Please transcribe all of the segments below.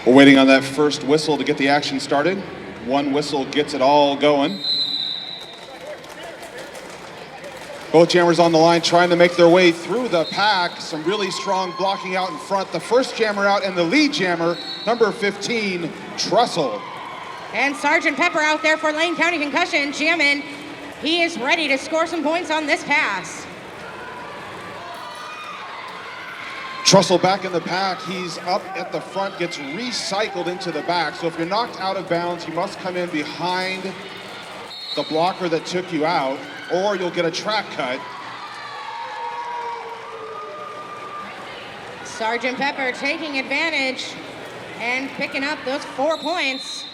We're waiting on that first whistle to get the action started. One whistle gets it all going. Both jammers on the line trying to make their way through the pack. Some really strong blocking out in front. The first jammer out and the lead jammer, number 15, Trussell. And Sergeant Pepper out there for Lane County Concussion, jamming. He is ready to score some points on this pass. Trussell back in the pack. He's up at the front, gets recycled into the back. So if you're knocked out of bounds, you must come in behind the blocker that took you out, or you'll get a track cut. Sergeant Pepper taking advantage and picking up those 4 points.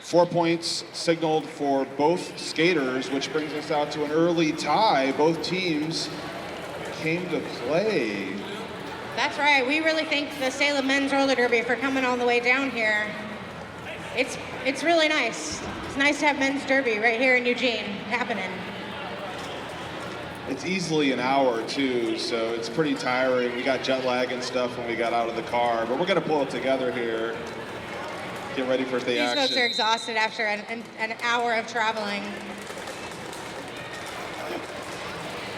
4 points signaled for both skaters, which brings us out to an early tie. Both teams came to play. That's right. We really thank the Salem Men's Roller Derby for coming all the way down here. It's really nice. It's nice to have Men's Derby right here in Eugene happening. It's easily an hour too, so it's pretty tiring. We got jet lag and stuff when we got out of the car, but we're gonna pull it together here. Get ready for the action. These folks are exhausted after an hour of traveling.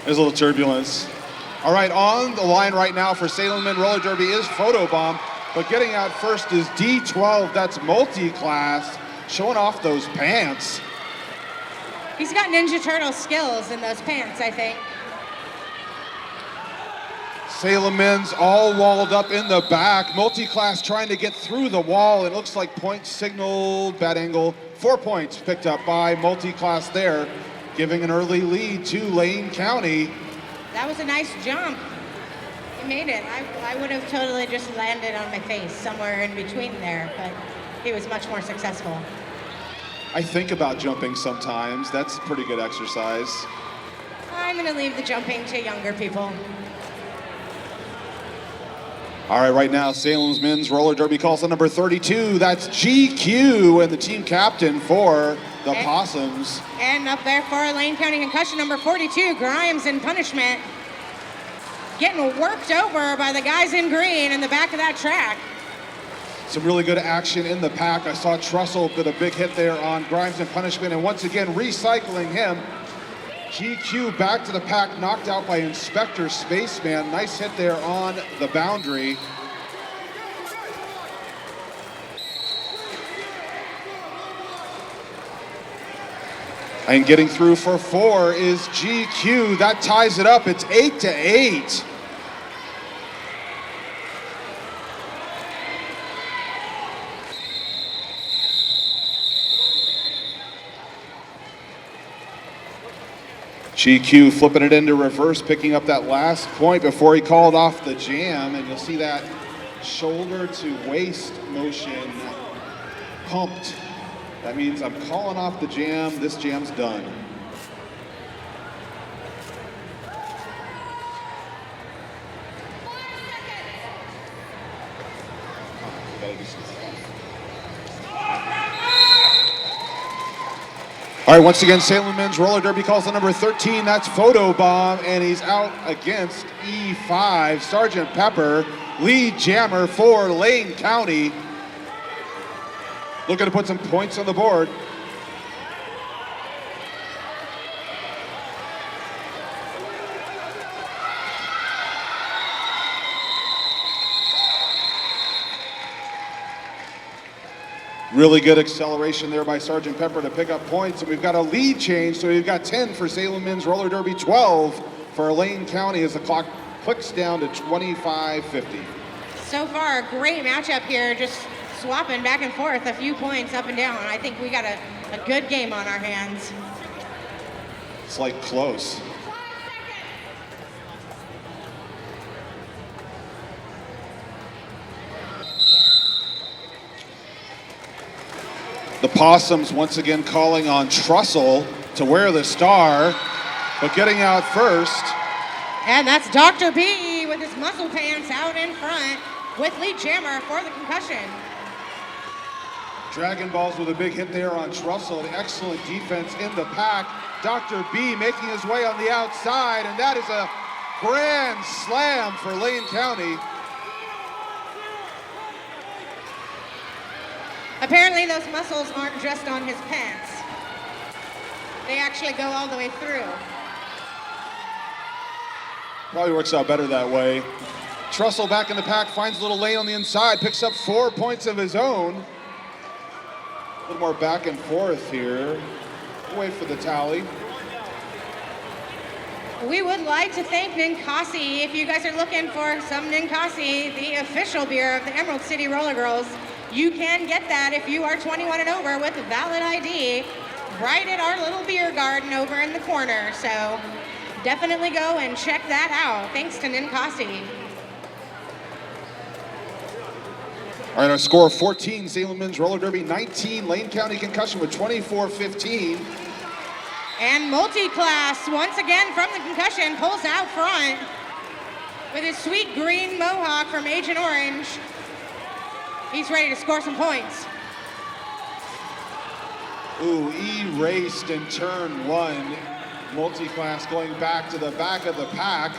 There's a little turbulence. All right, on the line right now for Salem Men Roller Derby is Photobomb, but getting out first is D12, that's multi-class, showing off those pants. He's got Ninja Turtle skills in those pants, I think. Salem Men's all walled up in the back. Multi-class trying to get through the wall. It looks like point signaled, bad angle. 4 points picked up by multi-class there, giving an early lead to Lane County. That was a nice jump. He made it. I would have totally just landed on my face somewhere in between there, but he was much more successful. I think about jumping sometimes. That's pretty good exercise. I'm going to leave the jumping to younger people. All right, right now, Salem's Men's Roller Derby calls on number 32. That's GQ and the team captain for the Possums. And up there for Lane County Concussion, number 42, Grimes in punishment. Getting worked over by the guys in green in the back of that track. Some really good action in the pack. I saw Trussell get a big hit there on Grimes in punishment, and once again, recycling him. GQ back to the pack, knocked out by Inspector Spaceman. Nice hit there on the boundary. And getting through for 4 is GQ. That ties it up. It's 8-8. GQ flipping it into reverse, picking up that last point before he called off the jam, and you'll see that shoulder to waist motion pumped. That means I'm calling off the jam, this jam's done. All right, once again, Salem Men's Roller Derby calls on number 13. That's Photobomb, and he's out against E5. Sergeant Pepper, lead jammer for Lane County. Looking to put some points on the board. Really good acceleration there by Sergeant Pepper to pick up points. And we've got a lead change, so we've got 10 for Salem Men's Roller Derby, 12 for Lane County as the clock clicks down to 25:50. So far, a great matchup here, just swapping back and forth a few points up and down. I think we got a good game on our hands. It's like close. The Possums once again calling on Trussell to wear the star, but getting out first. And that's Dr. B with his muscle pants out in front with lead jammer for the Concussion. Dragon Balls with a big hit there on Trussell. Excellent defense in the pack. Dr. B making his way on the outside, and that is a grand slam for Lane County. Apparently those muscles aren't just on his pants. They actually go all the way through. Probably works out better that way. Trussell back in the pack, finds a little lane on the inside, picks up 4 points of his own. A little more back and forth here. We'll wait for the tally. We would like to thank Ninkasi. If you guys are looking for some Ninkasi, the official beer of the Emerald City Roller Girls, you can get that if you are 21 and over with a valid ID right at our little beer garden over in the corner. So definitely go and check that out. Thanks to Ninkasi. All right, our score 14, Salem Men's Roller Derby, 19, Lane County Concussion with 24-15. And Multiclass, once again from the Concussion, pulls out front with his sweet green mohawk from Agent Orange. He's ready to score some points. Ooh, erased in turn 1. Multiclass going back to the back of the pack.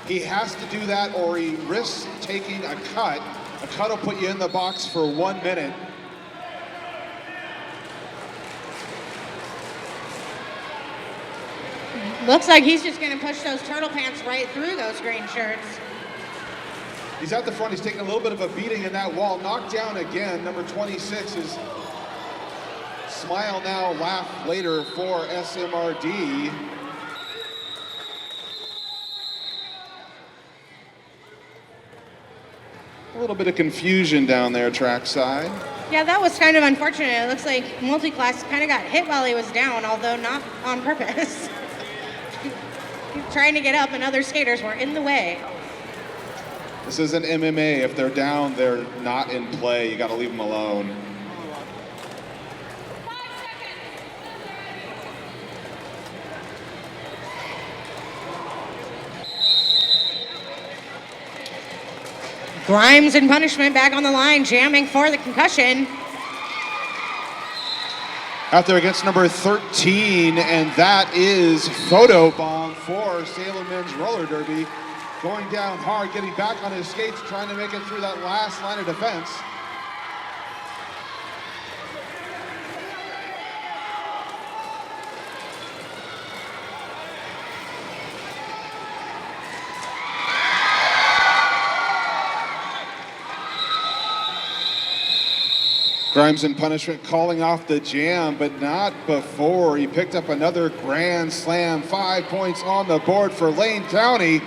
He has to do that or he risks taking a cut. A cut will put you in the box for 1 minute. Looks like he's just going to push those turtle pants right through those green shirts. He's at the front. He's taking a little bit of a beating in that wall. Knocked down again. Number 26 is smile now, laugh later for SMRD. A little bit of confusion down there trackside. Yeah, that was kind of unfortunate. It looks like Multiclass kind of got hit while he was down, although not on purpose. Trying to get up and other skaters were in the way. This isn't MMA. If they're down, they're not in play. You got to leave them alone. Grimes and Punishment back on the line, jamming for the Concussion. Out there against number 13, and that is Photobomb for Salem Men's Roller Derby. Going down hard, getting back on his skates, trying to make it through that last line of defense. Grimes and Punishment calling off the jam, but not before he picked up another grand slam. 5 points on the board for Lane County.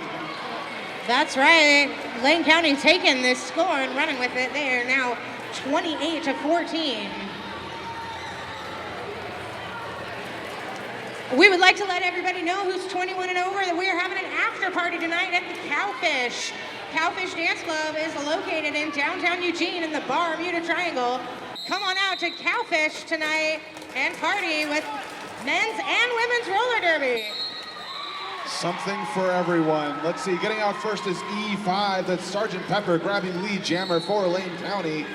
That's right. Lane County taking this score and running with it. They are now 28-14. We would like to let everybody know who's 21 and over that we are having an after party tonight at the Cowfish. Cowfish Dance Club is located in downtown Eugene in the Bar Bermuda Triangle. Come on out to Cowfish tonight and party with men's and women's roller derby. Something for everyone. Let's see, getting out first is E5. That's Sergeant Pepper grabbing lead jammer for Lane County.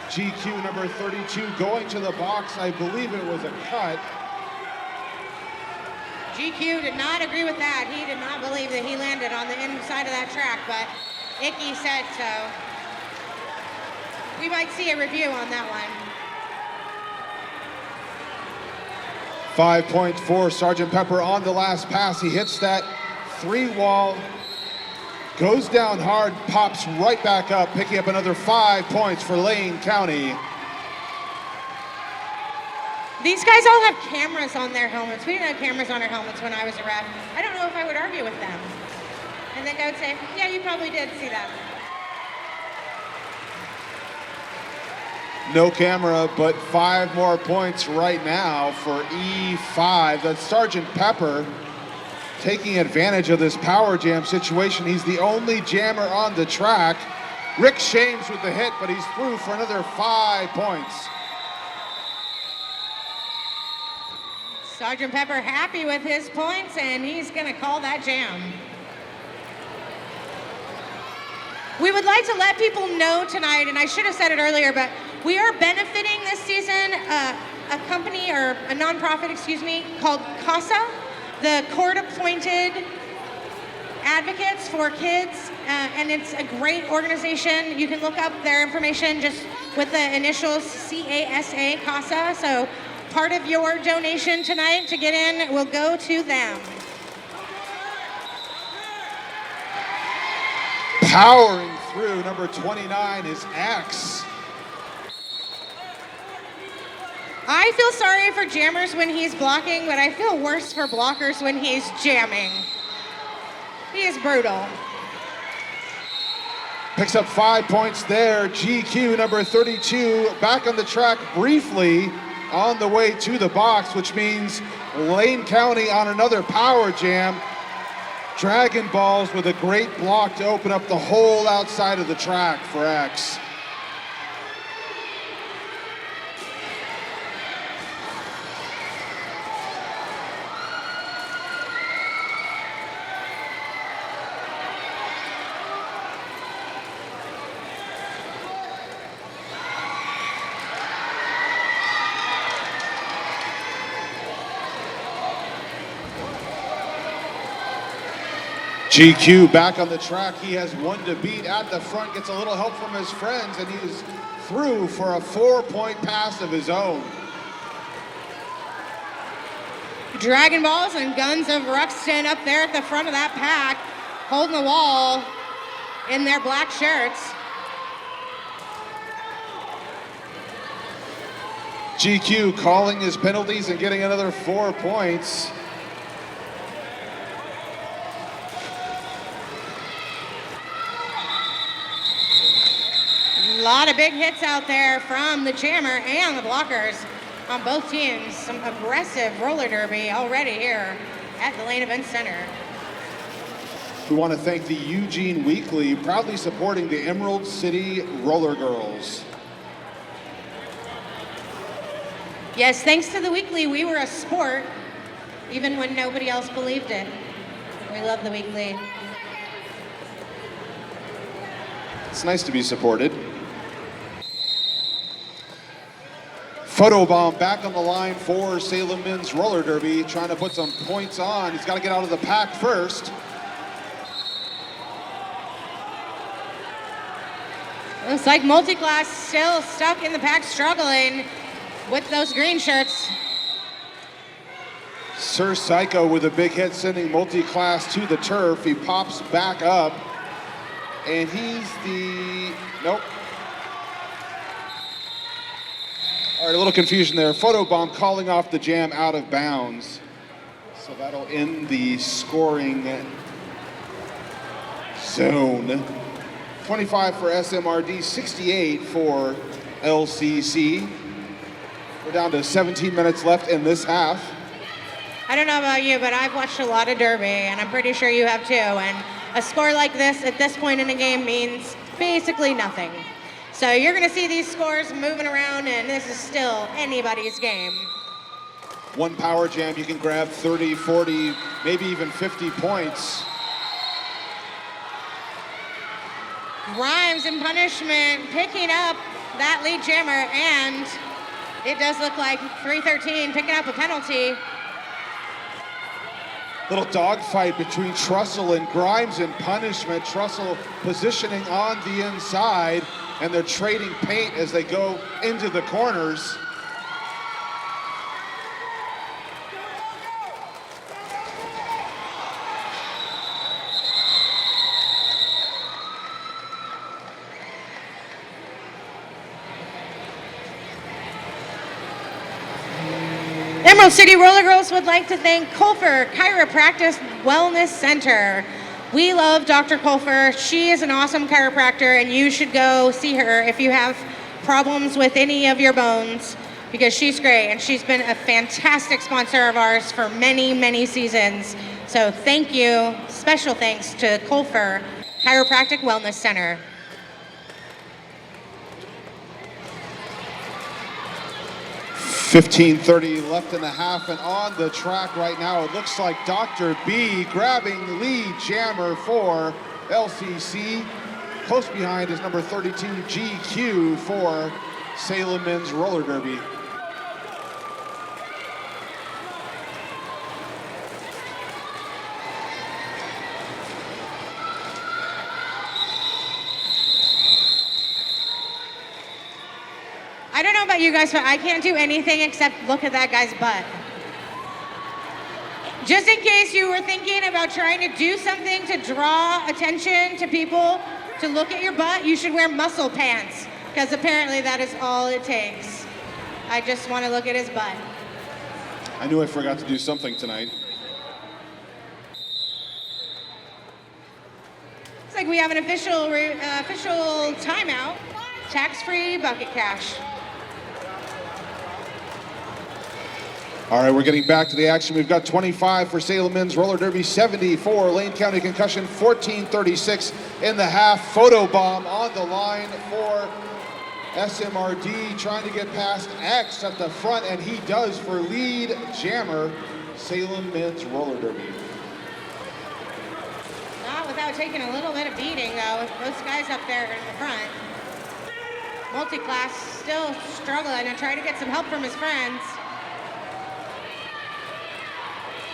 GQ number 32 going to the box. I believe it was a cut. GQ did not agree with that. He did not believe that he landed on the inside of that track, but Icky said so. We might see a review on that one. 5 points for Sergeant Pepper on the last pass. He hits that 3-wall, goes down hard, pops right back up, picking up another 5 points for Lane County. These guys all have cameras on their helmets. We didn't have cameras on our helmets when I was a ref. I don't know if I would argue with them. I think I would say, yeah, you probably did see that. No camera, but 5 more points right now for E5. That's Sergeant Pepper taking advantage of this power jam situation. He's the only jammer on the track. Rick Shames with the hit, but he's through for another 5 points. Sergeant Pepper happy with his points, and he's going to call that jam. We would like to let people know tonight, and I should have said it earlier, but we are benefiting this season a company, or a nonprofit, excuse me, called CASA, the court-appointed advocates for kids, and it's a great organization. You can look up their information just with the initials CASA, CASA. So part of your donation tonight to get in will go to them. Powering through, number 29 is X. I feel sorry for jammers when he's blocking, but I feel worse for blockers when he's jamming. He is brutal. Picks up 5 points there. GQ, number 32, back on the track briefly on the way to the box, which means Lane County on another power jam. Dragon Balls with a great block to open up the whole outside of the track for X. GQ back on the track. He has one to beat at the front, gets a little help from his friends, and he's through for a 4-point pass of his own. Dragon Balls and Guns of Ruxton up there at the front of that pack, holding the wall in their black shirts. GQ calling his penalties and getting another 4 points. A lot of big hits out there from the jammer and the blockers on both teams. Some aggressive roller derby already here at the Lane Event Center. We want to thank the Eugene Weekly, proudly supporting the Emerald City Roller Girls. Yes, thanks to the Weekly, we were a sport, even when nobody else believed it. We love the Weekly. It's nice to be supported. Photobomb back on the line for Salem Men's Roller Derby, trying to put some points on. He's got to get out of the pack first. Looks like Multiclass still stuck in the pack, struggling with those green shirts. Sir Psycho with a big hit, sending Multiclass to the turf. He pops back up, and he's the, nope. All right, a little confusion there. Photobomb calling off the jam out of bounds. So that'll end the scoring zone. 25 for SMRD, 68 for LCC. We're down to 17 minutes left in this half. I don't know about you, but I've watched a lot of derby, and I'm pretty sure you have too. And a score like this at this point in the game means basically nothing. So you're going to see these scores moving around, and this is still anybody's game. One power jam, you can grab 30, 40, maybe even 50 points. Grimes in punishment picking up that lead jammer, and it does look like 313 picking up a penalty. Little dogfight between Trussell and Grimes in punishment. Trussell positioning on the inside, and they're trading paint as they go into the corners. Emerald City Roller Girls would like to thank Colfer Chiropractic Wellness Center. We love Dr. Colfer. She is an awesome chiropractor, and you should go see her if you have problems with any of your bones, because she's great, and she's been a fantastic sponsor of ours for many, many seasons. So thank you. Special thanks to Colfer Chiropractic Wellness Center. 15:30 left in the half, and on the track right now, it looks like Dr. B grabbing lead jammer for LCC. Close behind is number 32, GQ for Salem Men's Roller Derby. I don't know about you guys, but I can't do anything except look at that guy's butt. Just in case you were thinking about trying to do something to draw attention to people to look at your butt, you should wear muscle pants, because apparently that is all it takes. I just want to look at his butt. I knew I forgot to do something tonight. Looks like we have an official timeout. Tax-free bucket cash. All right, we're getting back to the action. We've got 25 for Salem Men's Roller Derby, 70 for Lane County Concussion, 14:36 in the half. Photo bomb on the line for SMRD, trying to get past X at the front, and he does for lead jammer, Salem Men's Roller Derby. Not without taking a little bit of beating, though. Those guys up there in the front. Multi-class still struggling and trying to get some help from his friends.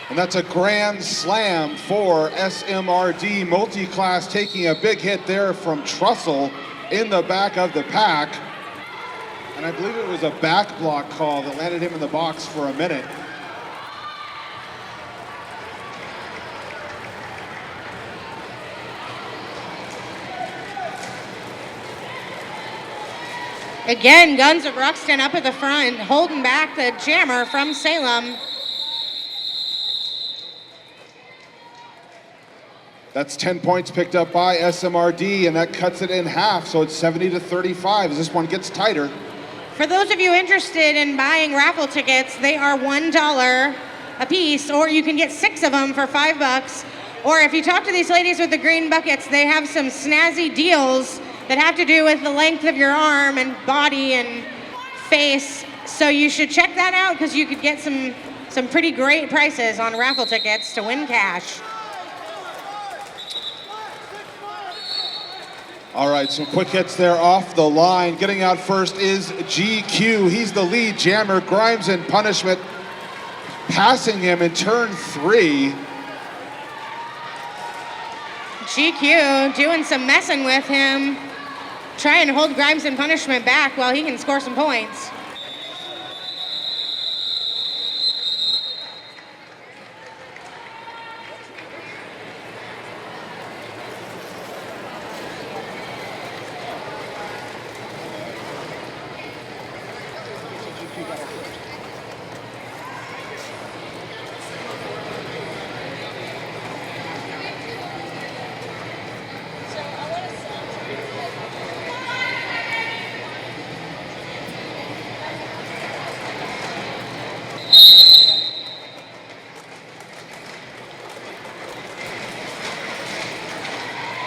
And that's a grand slam for SMRD. Multi-class taking a big hit there from Trussell in the back of the pack. And I believe it was a back block call that landed him in the box for a minute. Again, Guns of Ruxton up at the front, holding back the jammer from Salem. That's 10 points picked up by SMRD, and that cuts it in half, so it's 70-35 as this one gets tighter. For those of you interested in buying raffle tickets, they are $1 a piece, or you can get 6 of them for $5. Or if you talk to these ladies with the green buckets, they have some snazzy deals that have to do with the length of your arm and body and face. So you should check that out, because you could get some pretty great prices on raffle tickets to win cash. All right, some quick hits there off the line. Getting out first is GQ. He's the lead jammer. Grimes in punishment, passing him in turn 3. GQ doing some messing with him, trying to hold Grimes in punishment back while he can score some points.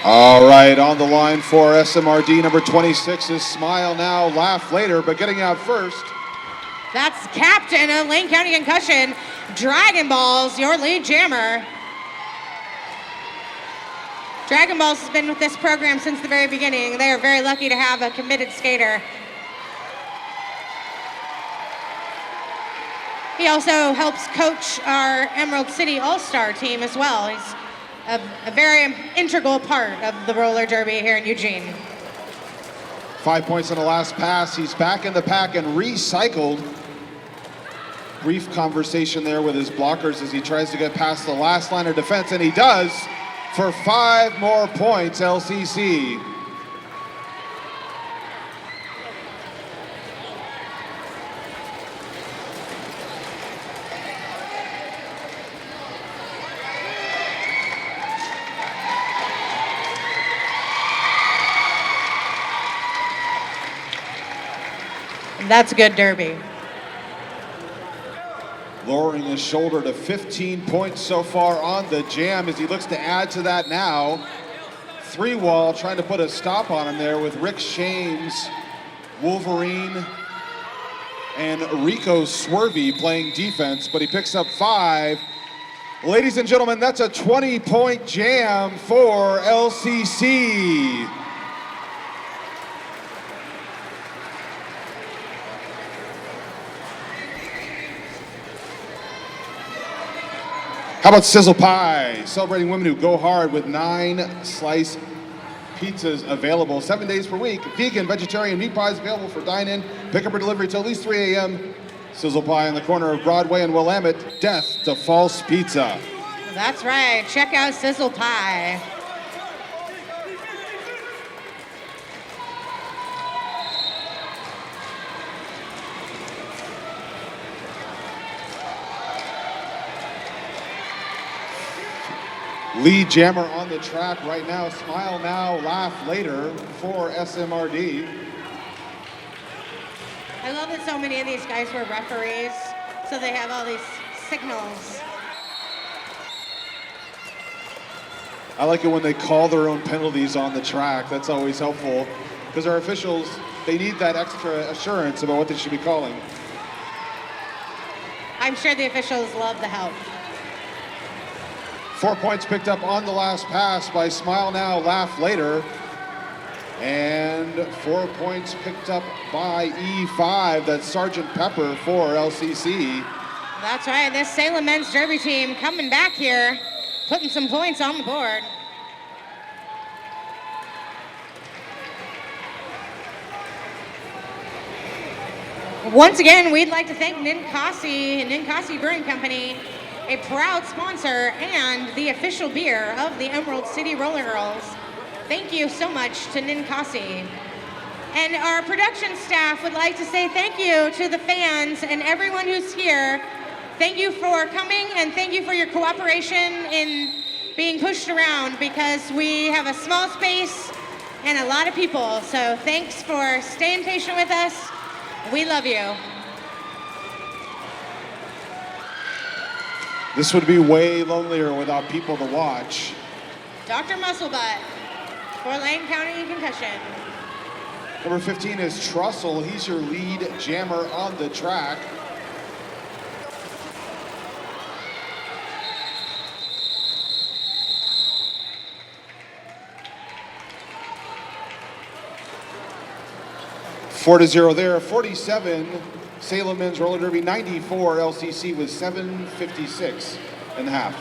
All right, on the line for SMRD, number 26 is Smile Now, Laugh Later, but getting out first. That's captain of Lane County Concussion, Dragon Balls, your lead jammer. Dragon Balls has been with this program since the very beginning. They are very lucky to have a committed skater. He also helps coach our Emerald City All-Star team as well. He's a very integral part of the roller derby here in Eugene. 5 points on the last pass. He's back in the pack and recycled. Brief conversation there with his blockers as he tries to get past the last line of defense, and he does for 5 more points, LCC. That's good derby. Lowering his shoulder to 15 points so far on the jam as he looks to add to that now. 3-wall trying to put a stop on him there with Rick Shames, Wolverine, and Rico Swervey playing defense, but he picks up 5. Ladies and gentlemen, that's a 20-point jam for LCC. How about Sizzle Pie? Celebrating women who go hard with 9 slice pizzas available 7 days per week. Vegan, vegetarian meat pies available for dine-in, pickup or delivery till at least 3 a.m. Sizzle Pie on the corner of Broadway and Willamette. Death to false pizza. That's right. Check out Sizzle Pie. Lead jammer on the track right now. Smile now, laugh later for SMRD. I love that so many of these guys were referees, so they have all these signals. I like it when they call their own penalties on the track. That's always helpful because our officials, they need that extra assurance about what they should be calling. I'm sure the officials love the help. 4 points picked up on the last pass by Smile Now, Laugh Later. And 4 points picked up by E5, that's Sergeant Pepper for LCC. That's right, this Salem men's derby team coming back here, putting some points on the board. Once again, we'd like to thank Ninkasi Brewing Company, a proud sponsor and the official beer of the Emerald City Roller Girls. Thank you so much to Ninkasi. And our production staff would like to say thank you to the fans and everyone who's here. Thank you for coming and thank you for your cooperation in being pushed around because we have a small space and a lot of people. So thanks for staying patient with us. We love you. This would be way lonelier without people to watch. Dr. Musclebutt for Lane County Concussion. Number 15 is Trussell. He's your lead jammer on the track. Four to 0 there. 47 Salem men's roller derby. 94 LCC with 7:56 and a half.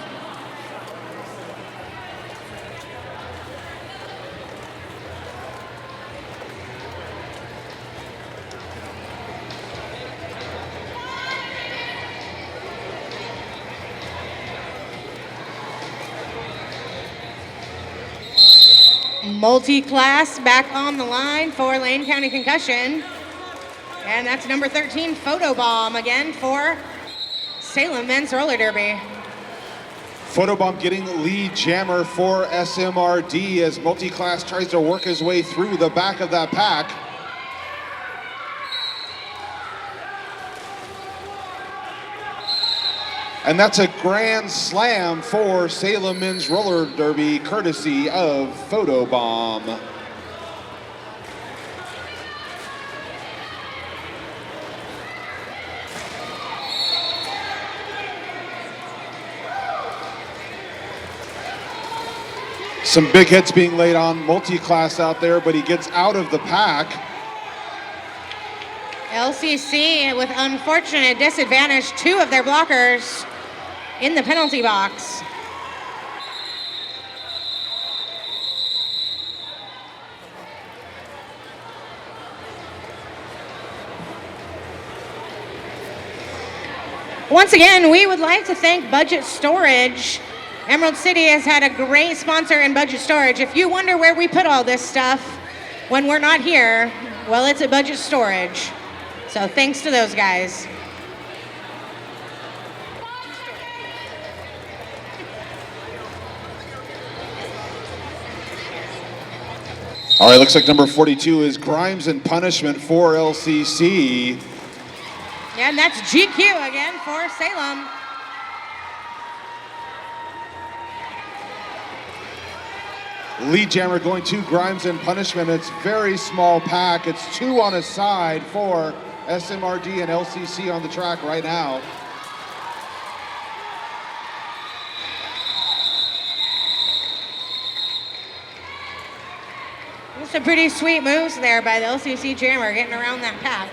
Multi-class back on the line for Lane County Concussion. And that's number 13, Photobomb again for Salem men's roller derby. Photobomb getting lead jammer for SMRD as multi-class tries to work his way through the back of that pack. And that's a grand slam for Salem men's roller derby, courtesy of Photobomb. Some big hits being laid on multi-class out there, but he gets out of the pack. LCC with unfortunate disadvantage, 2 of their blockers in the penalty box. Once again, we would like to thank Budget Storage. Emerald City has had a great sponsor in Budget Storage. If you wonder where we put all this stuff when we're not here, well, it's at Budget Storage. So thanks to those guys. All right, looks like number 42 is Grimes and Punishment for LCC. And that's GQ again for Salem. Lead jammer going to Grimes and Punishment. It's very small pack. It's 2 on a side for SMRD and LCC on the track right now. Some pretty sweet moves there by the LCC jammer getting around that pack.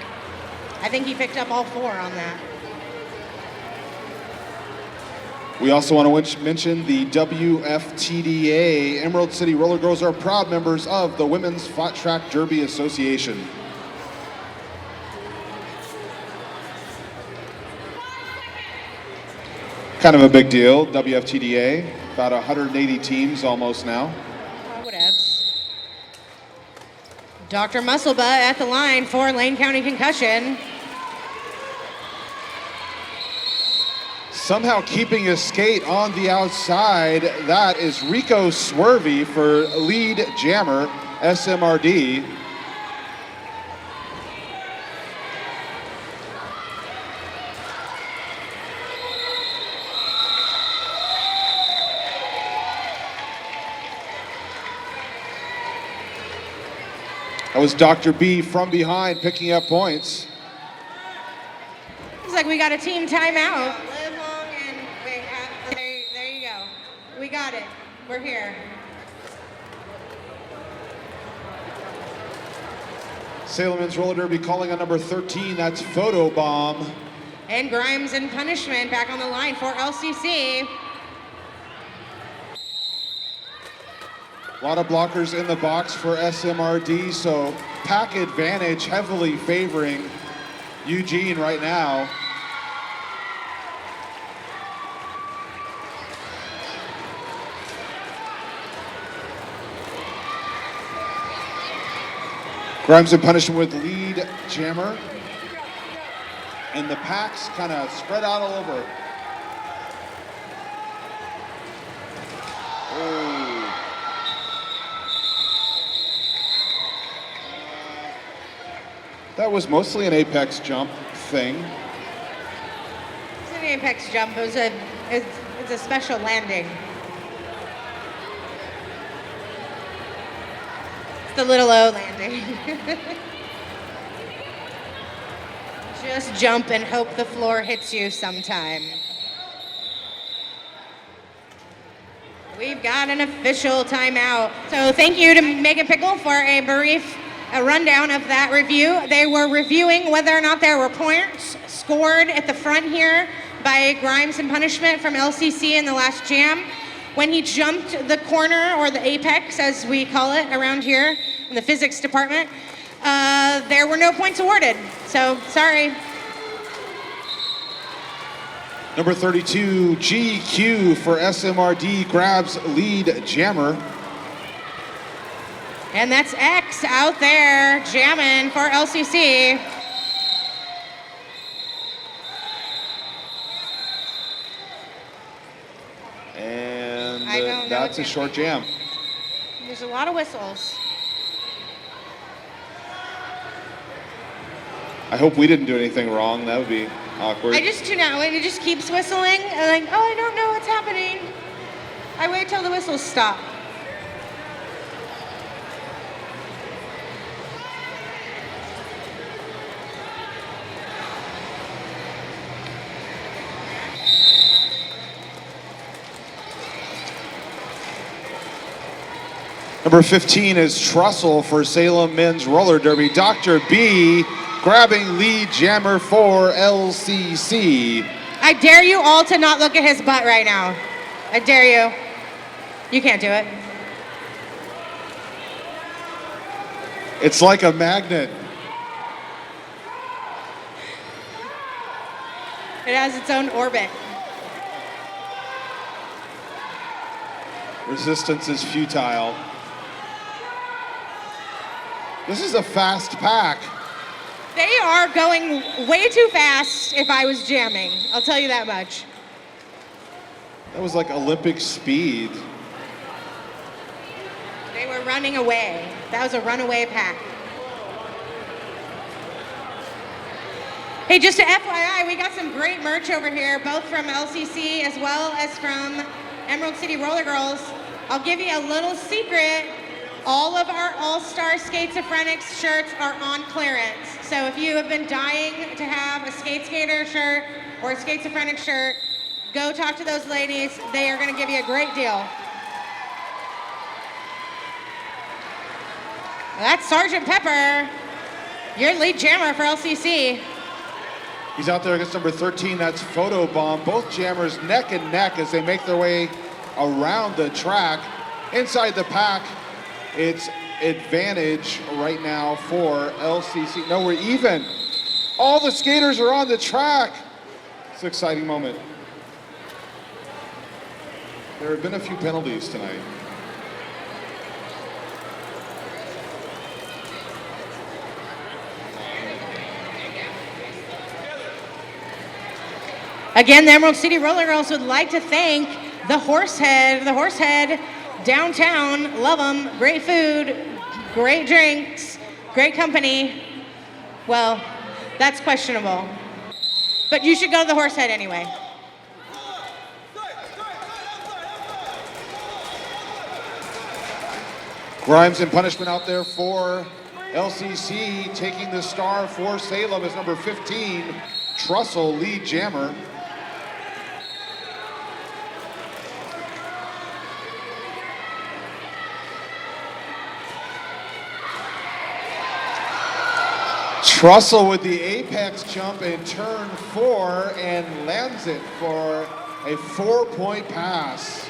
I think he picked up all 4 on that. We also want to mention the WFTDA. Emerald City Roller Girls are proud members of the Women's Flat Track Derby Association. Kind of a big deal, WFTDA. About 180 teams almost now. Whatevs. Dr. Musclebutt at the line for Lane County Concussion. Somehow keeping his skate on the outside. That is Rico Swervey for lead jammer, SMRD. That was Dr. B from behind picking up points. Looks like we got a team timeout. Live long and wait. There you go. We got it. We're here. Salem Men's Roller Derby calling on number 13. That's Photobomb. And Grimes and Punishment back on the line for LCC. A lot of blockers in the box for SMRD, so pack advantage heavily favoring Eugene right now. Grimes and Punishment with lead jammer. And the packs kind of spread out all over. Oh. That was mostly an apex jump thing. It's an apex jump. It's a special landing. It's the little O landing. Just jump and hope the floor hits you sometime. We've got an official timeout. So thank you to Megan Pickle for a brief rundown of that review. They were reviewing whether or not there were points scored at the front here by Grimes and Punishment from LCC in the last jam. When he jumped the corner, or the apex as we call it around here in the physics department, there were no points awarded. So sorry. Number 32, GQ for SMRD grabs lead jammer. And that's X out there jamming for LCC. And that's a short jam. There's a lot of whistles. I hope we didn't do anything wrong. That would be awkward. I just tune out and it just keeps whistling. I'm like, oh, I don't know what's happening. I wait till the whistles stop. Number 15 is Trussell for Salem Men's Roller Derby. Dr. B grabbing lead jammer for LCC. I dare you all to not look at his butt right now. I dare you. You can't do it. It's like a magnet. It has its own orbit. Resistance is futile. This is a fast pack. They are going way too fast if I was jamming. I'll tell you that much. That was like Olympic speed. They were running away. That was a runaway pack. Hey, just to FYI, we got some great merch over here, both from LCC as well as from Emerald City Roller Girls. I'll give you a little secret. All of our All-Star Skate-Sophrenics shirts are on clearance. So if you have been dying to have a Skate Skater shirt or a Skate-Sophrenics shirt, go talk to those ladies. They are going to give you a great deal. That's Sergeant Pepper, your lead jammer for LCC. He's out there against number 13, that's Photobomb. Both jammers neck and neck as they make their way around the track. Inside the pack, it's advantage right now for LCC. No, we're even. All the skaters are on the track. It's an exciting moment. There have been a few penalties tonight. Again, the Emerald City Roller Girls would like to thank the Horsehead downtown. Love them. Great food, great drinks, great company. Well, that's questionable. But you should go to the Horsehead anyway. Grimes and punishment out there for LCC. Taking the star for Salem is number 15, Trussell, lead jammer. Trussell with the apex jump in turn 4 and lands it for a 4-point pass.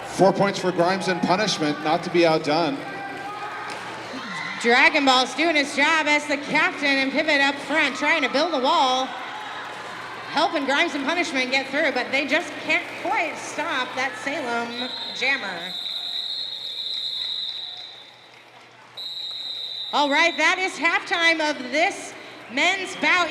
4 points for Grimes and punishment, not to be outdone. Dragon Ball's doing his job as the captain and pivot up front, trying to build a wall, helping Grimes and punishment get through, but they just can't quite stop that Salem jammer. All right, that is halftime of this men's bout.